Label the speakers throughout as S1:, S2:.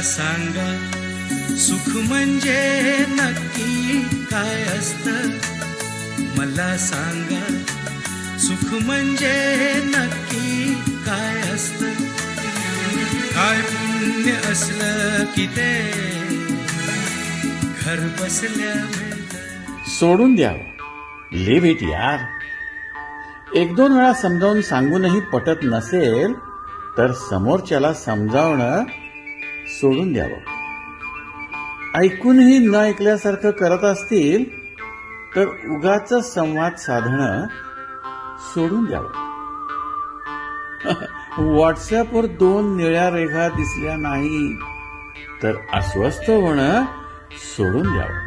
S1: सांगा सुख म्हणजे नक्की काय असतं. मला सांगा सुख म्हणजे नक्की काय असतं. काय पुण्य असलं की ते घर बसल्या मिळतं.
S2: सोडून द्यावं, लिव्ह इट यार. एक दोन वेळा समजावून सांगूनही पटत नसेल तर समोरच्याला समजावणं सोडून द्यावं. ऐकूनही न ऐकल्यासारखं करत असतील तर उगाच संवाद साधणं सोडून द्यावं. व्हॉट्सअपवर 2 निळ्या रेघा दिसल्या नाही तर अस्वस्थ होणं सोडून द्यावं.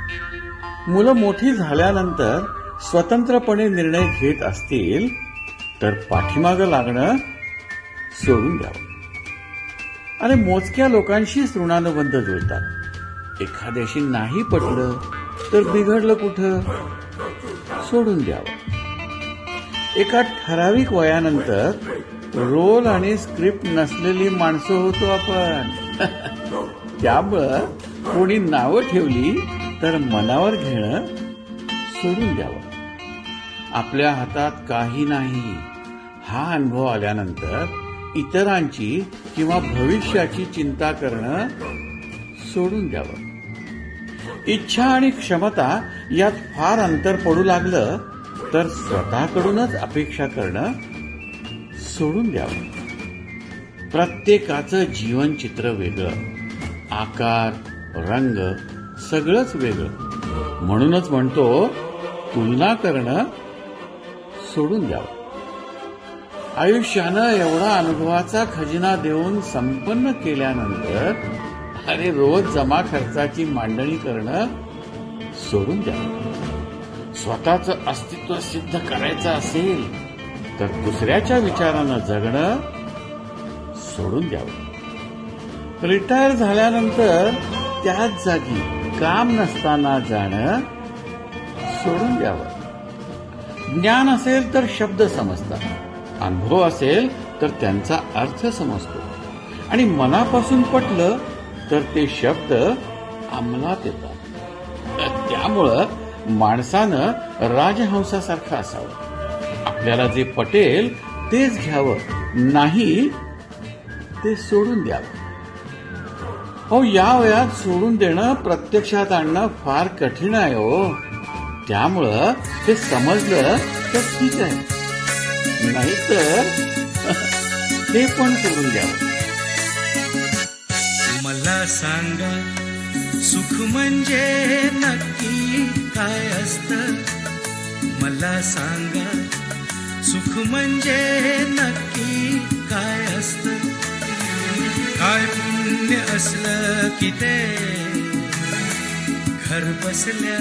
S2: मुलं मोठी झाल्यानंतर स्वतंत्रपणे निर्णय घेत असतील तर पाठीमागं लागणं सोडून द्यावं. आणि मोजक्या लोकांशीच ऋणानुबंध जुळतात. एखाद्याशी नाही पटलं तर बिघडलं कुठं, सोडून द्यावं. एका ठराविक वयानंतर रोल आणि स्क्रिप्ट नसलेली माणसं होतो आपण. त्यामुळं कोणी नावं ठेवली तर मनावर घेणं सोडून द्यावं. आपल्या हातात काही नाही हा अनुभव आल्यानंतर इतरांची किंवा भविष्याची चिंता करणं सोडून द्यावं. इच्छा आणि क्षमता यात फार अंतर पडू लागलं तर स्वतःकडूनच अपेक्षा करणं सोडून द्यावं. प्रत्येकाचं जीवनचित्र वेगळं, आकार, रंग सगळंच वेगळं. म्हणूनच म्हणतो तुलना करणं सोडून द्यावं. आयुष्यानं एवढा अनुभवाचा खजिना देऊन संपन्न केल्यानंतर अरे रोज जमा खर्चाची मांडणी करणं सोडून द्यावं. स्वतःचं अस्तित्व सिद्ध करायचं असेल तर दुसऱ्याच्या विचारानं जगणं सोडून द्यावं. रिटायर झाल्यानंतर त्याच जागी काम नसताना जाणं सोडून द्यावं. ज्ञान असेल तर शब्द समजतात, अनुभव असेल तर त्यांचा अर्थ समजतो आणि मनापासून पटलं तर ते शब्द अंमलात येतात. त्यामुळं माणसानं राजहंसासारखं असावं. आपल्याला जे पटेल तेच घ्यावं, नाही ते सोडून द्यावं. हो, या वयात सोडून देणं प्रत्यक्षात आणणं फार कठीण आहे हो. त्यामुळं ते समजलं तर ठीक आहे, नाहीतर ते पण सोडून द्यावं.
S1: मला सांगा सुख म्हणजे नक्की काय असतं. मला सांगा सुख म्हणजे नक्की काय असतं. काय पुण्य असलं की ते घर बसल्या